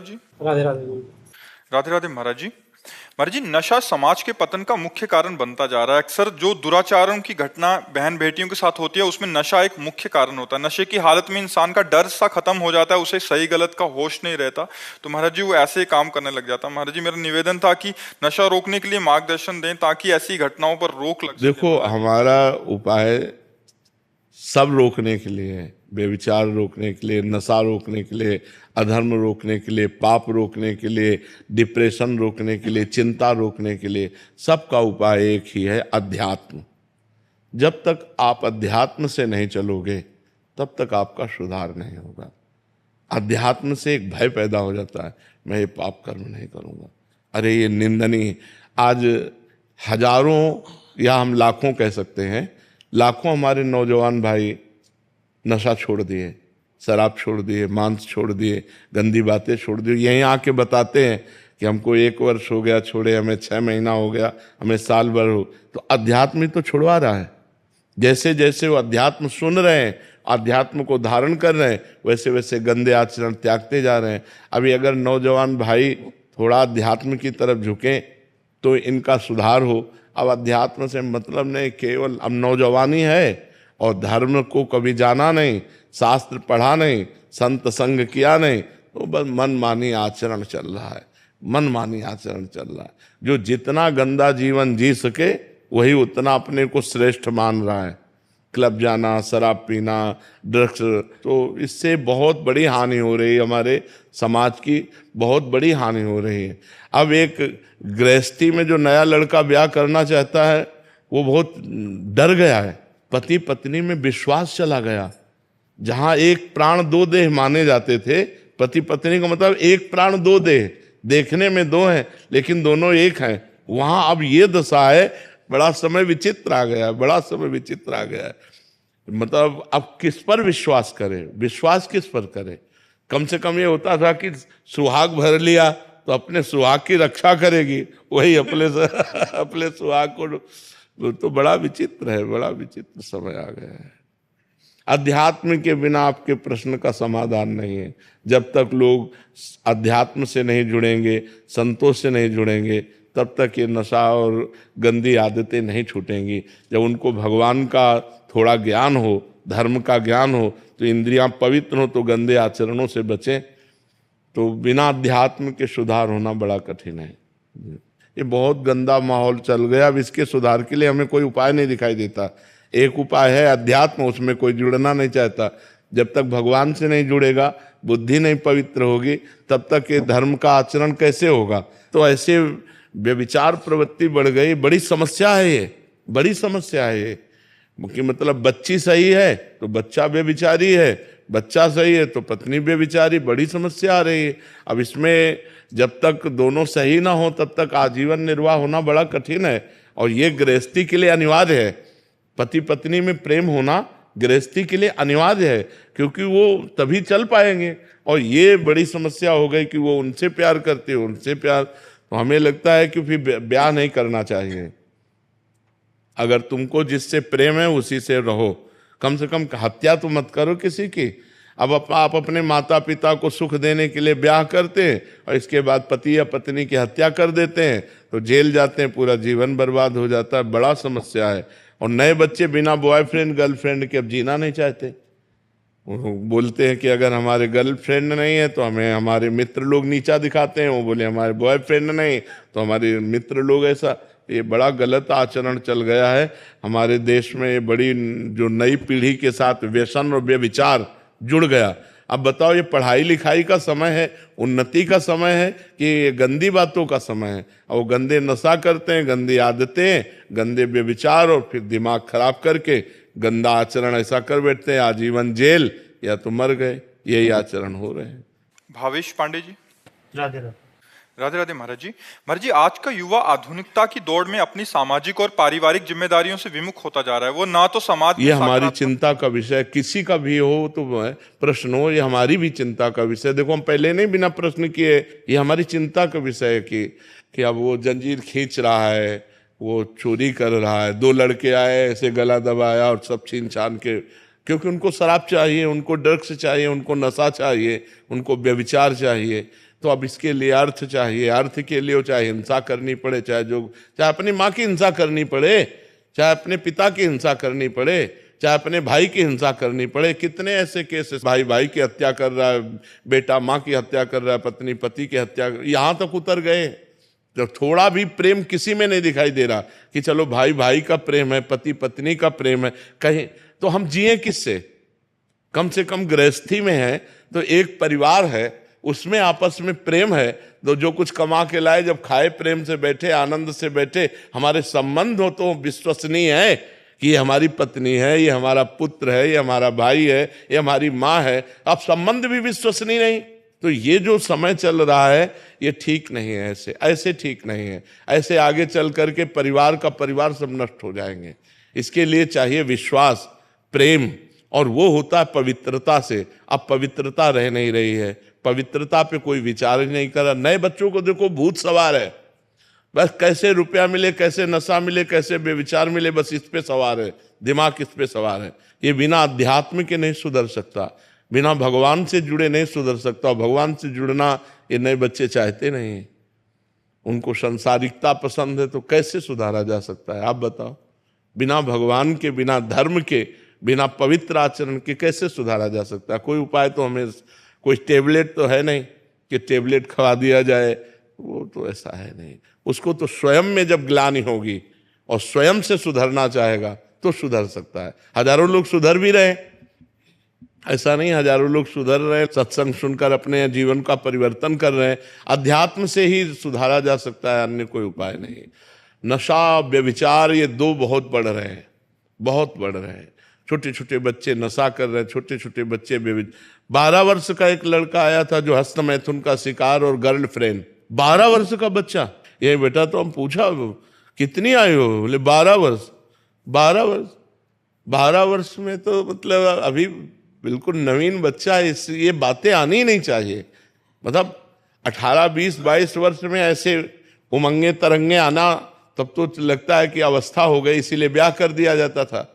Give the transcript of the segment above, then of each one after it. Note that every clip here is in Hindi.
जी। राधे राधे। राधे राधे महाराज जी, नशा समाज के पतन का मुख्य कारण बनता जा रहा है। अक्सर जो दुराचारों की घटना बहन बेटियों के साथ होती है उसमें नशा एक मुख्य कारण होता है। नशे की हालत में इंसान का डर सा खत्म हो जाता है, उसे सही गलत का होश नहीं रहता, तो महाराज जी वो ऐसे ही काम करने लग जाता है। महाराज जी मेरा निवेदन था कि नशा रोकने के लिए मार्गदर्शन दें ताकि ऐसी घटनाओं पर रोक लग सके। देखो, हमारा उपाय सब रोकने के लिए है। बेविचार रोकने के लिए, नशा रोकने के लिए, अधर्म रोकने के लिए, पाप रोकने के लिए, डिप्रेशन रोकने के लिए, चिंता रोकने के लिए, सबका उपाय एक ही है, अध्यात्म। जब तक आप अध्यात्म से नहीं चलोगे तब तक आपका सुधार नहीं होगा। अध्यात्म से एक भय पैदा हो जाता है, मैं ये पाप कर्म नहीं करूँगा, अरे ये निंदनीय। आज हजारों या हम लाखों कह सकते हैं, लाखों हमारे नौजवान भाई नशा छोड़ दिए, शराब छोड़ दिए, मांस छोड़ दिए, गंदी बातें छोड़ दी। यहीं आके बताते हैं कि हमको 1 वर्ष हो गया छोड़े, हमें 6 महीना हो गया, हमें साल भर हो। तो अध्यात्म ही तो छुड़वा रहा है। जैसे जैसे वो अध्यात्म सुन रहे हैं, अध्यात्म को धारण कर रहे हैं, वैसे वैसे गंदे आचरण त्यागते जा रहे हैं। अभी अगर नौजवान भाई थोड़ा अध्यात्म की तरफ झुकें तो इनका सुधार हो। अब अध्यात्म से मतलब नहीं, केवल अब नौजवानी है और धर्म को कभी जाना नहीं, शास्त्र पढ़ा नहीं, संत संग किया नहीं, तो बस मनमानी आचरण चल रहा है, मनमानी आचरण चल रहा है। जो जितना गंदा जीवन जी सके वही उतना अपने को श्रेष्ठ मान रहा है। क्लब जाना, शराब पीना, ड्रग्स, तो इससे बहुत बड़ी हानि हो रही है, हमारे समाज की बहुत बड़ी हानि हो रही है। अब एक गृहस्थी में जो नया लड़का ब्याह करना चाहता है वो बहुत डर गया है। पति पत्नी में विश्वास चला गया। जहां एक प्राण दो देह माने जाते थे, पति पत्नी का मतलब एक प्राण दो देह, देखने में दो हैं लेकिन दोनों एक हैं, वहां अब ये दशा है। बड़ा समय विचित्र आ गया, बड़ा समय विचित्र आ गया है। मतलब अब किस पर विश्वास करें, विश्वास किस पर करें? कम से कम ये होता था कि सुहाग भर लिया तो अपने सुहाग की रक्षा करेगी, वही अपने सुहाग को। तो बड़ा विचित्र है, बड़ा विचित्र समय आ गया है। अध्यात्म के बिना आपके प्रश्न का समाधान नहीं है। जब तक लोग अध्यात्म से नहीं जुड़ेंगे, संतोष से नहीं जुड़ेंगे, तब तक ये नशा और गंदी आदतें नहीं छूटेंगी। जब उनको भगवान का थोड़ा ज्ञान हो, धर्म का ज्ञान हो, तो इंद्रियां पवित्र हो, तो गंदे आचरणों से बचें। तो बिना अध्यात्म के सुधार होना बड़ा कठिन है। ये बहुत गंदा माहौल चल गया। अब इसके सुधार के लिए हमें कोई उपाय नहीं दिखाई देता। एक उपाय है अध्यात्म, उसमें कोई जुड़ना नहीं चाहता। जब तक भगवान से नहीं जुड़ेगा, बुद्धि नहीं पवित्र होगी, तब तक ये धर्म का आचरण कैसे होगा? तो ऐसे व्यभिचार प्रवृत्ति बढ़ गई, बड़ी समस्या है ये, बड़ी समस्या है ये। कि मतलब बच्ची सही है तो बच्चा व्यभिचारी है, बच्चा सही है तो पत्नी व्यभिचारी, बड़ी समस्या आ रही है। अब इसमें जब तक दोनों सही ना हो तब तक आजीवन निर्वाह होना बड़ा कठिन है। और ये गृहस्थी के लिए अनिवार्य है। पति पत्नी में प्रेम होना गृहस्थी के लिए अनिवार्य है, क्योंकि वो तभी चल पाएंगे। और ये बड़ी समस्या हो गई कि वो उनसे प्यार करते हो, उनसे प्यार, तो हमें लगता है कि फिर ब्याह नहीं करना चाहिए। अगर तुमको जिससे प्रेम है उसी से रहो, कम से कम हत्या तो मत करो किसी की। अब आप अपने माता पिता को सुख देने के लिए ब्याह करते हैं और इसके बाद पति या पत्नी की हत्या कर देते हैं, तो जेल जाते हैं, पूरा जीवन बर्बाद हो जाता है। बड़ा समस्या है। और नए बच्चे बिना बॉयफ्रेंड गर्लफ्रेंड के अब जीना नहीं चाहते। वो बोलते हैं कि अगर हमारे गर्लफ्रेंड नहीं है तो हमें हमारे मित्र लोग नीचा दिखाते हैं। वो बोले हमारे बॉयफ्रेंड नहीं तो हमारे मित्र लोग ऐसा। ये बड़ा गलत आचरण चल गया है हमारे देश में। ये बड़ी जो नई पीढ़ी के साथ व्यसन और व्यभिचार जुड़ गया। अब बताओ, ये पढ़ाई लिखाई का समय है, उन्नति का समय है, कि ये गंदी बातों का समय है? और वो गंदे नशा करते हैं, गंदी आदतें, गंदे व्यभिचार, और फिर दिमाग खराब करके गंदा आचरण ऐसा कर बैठते हैं, आजीवन जेल या तो मर गए। यही आचरण हो रहे हैं। भावेश पांडे जी। राधे राधे। राधे राधे महाराज जी, आज का युवा आधुनिकता की दौड़ में अपनी सामाजिक और पारिवारिक जिम्मेदारियों से विमुख होता जा रहा है। वो ना तो समाज, ये हमारी चिंता का विषय, किसी का भी हो तो प्रश्न हो, ये हमारी भी चिंता का विषय। देखो, हम पहले नहीं बिना प्रश्न किए, ये हमारी चिंता का विषय है कि अब वो जंजीर खींच रहा है, वो चोरी कर रहा है। 2 लड़के आए, ऐसे गला दबाया और सब छीन छान के, क्योंकि उनको शराब चाहिए, उनको ड्रग्स चाहिए, उनको नशा चाहिए, उनको व्यभिचार चाहिए। तो अब इसके लिए अर्थ चाहिए, अर्थ के लिए चाहे हिंसा करनी पड़े, चाहे अपनी माँ की हिंसा करनी पड़े, चाहे अपने पिता की हिंसा करनी पड़े, चाहे अपने भाई की हिंसा करनी पड़े। कितने ऐसे केसेस, भाई भाई की हत्या कर रहा है, बेटा माँ की हत्या कर रहा है, पत्नी पति की हत्या, यहां तक उतर गए। जब थोड़ा भी प्रेम किसी में नहीं दिखाई दे रहा कि चलो भाई भाई का प्रेम है, पति पत्नी का प्रेम है, कहीं तो हम जिए किससे? कम से कम गृहस्थी में है तो एक परिवार है, उसमें आपस में प्रेम है, तो जो कुछ कमा के लाए जब खाए, प्रेम से बैठे, आनंद से बैठे, हमारे संबंध हो तो विश्वसनीय है कि ये हमारी पत्नी है, ये हमारा पुत्र है, ये हमारा भाई है, ये हमारी माँ है। अब संबंध भी विश्वसनीय नहीं, तो ये जो समय चल रहा है ये ठीक नहीं है। ऐसे ठीक नहीं है। ऐसे आगे चल करके परिवार का परिवार सब नष्ट हो जाएंगे। इसके लिए चाहिए विश्वास, प्रेम, और वो होता है पवित्रता से। अब पवित्रता रह नहीं रही है, पवित्रता पे कोई विचार ही नहीं कर रहा। नए बच्चों को देखो, भूत सवार है, बस कैसे रुपया मिले, कैसे नशा मिले, कैसे बेविचार मिले, बस इस पे सवार है, दिमाग इस पे सवार है। ये बिना अध्यात्म के नहीं सुधर सकता, बिना भगवान से जुड़े नहीं सुधर सकता। और भगवान से जुड़ना ये नए बच्चे चाहते नहीं, उनको संसारिकता पसंद है, तो कैसे सुधारा जा सकता है आप बताओ? बिना भगवान के, बिना धर्म के, बिना पवित्र आचरण के कैसे सुधारा जा सकता है? कोई उपाय तो हमें, कोई टेबलेट तो है नहीं कि टेबलेट खवा दिया जाए, वो तो ऐसा है नहीं। उसको तो स्वयं में जब ग्लानि होगी और स्वयं से सुधरना चाहेगा तो सुधर सकता है। हजारों लोग सुधर भी रहे, ऐसा नहीं हजारों लोग सुधर रहे, सत्संग सुनकर अपने जीवन का परिवर्तन कर रहे हैं। अध्यात्म से ही सुधारा जा सकता है, अन्य कोई उपाय नहीं। नशा, व्यभिचार, ये दो बहुत बढ़ रहे हैं, बहुत बढ़ रहे हैं। छोटे छोटे बच्चे नशा कर रहे हैं, छोटे छोटे बच्चे 12 वर्ष का एक लड़का आया था जो हस्तमैथुन का शिकार, और गर्लफ्रेंड 12 वर्ष का बच्चा। ये बेटा, तो हम पूछा कितनी आयु हो? बोले 12 वर्ष। 12 वर्ष, 12 वर्ष में तो मतलब अभी बिल्कुल नवीन बच्चा है। ये बातें आनी ही नहीं चाहिए। मतलब 18, 20, 22 वर्ष में ऐसे उमंगे तरंगे आना, तब तो लगता है कि अवस्था हो गई, इसीलिए ब्याह कर दिया जाता था।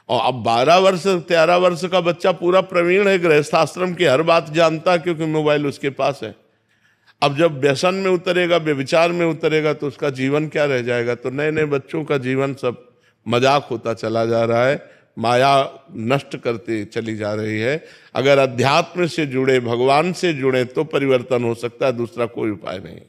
और अब 12 वर्ष, 13 वर्ष का बच्चा पूरा प्रवीण है, गृहस्थाश्रम की हर बात जानता है, क्योंकि मोबाइल उसके पास है। अब जब व्यसन में उतरेगा, व्यभिचार में उतरेगा, तो उसका जीवन क्या रह जाएगा? तो नए नए बच्चों का जीवन सब मजाक होता चला जा रहा है, माया नष्ट करती चली जा रही है। अगर अध्यात्म से जुड़े, भगवान से जुड़े, तो परिवर्तन हो सकता है, दूसरा कोई उपाय नहीं।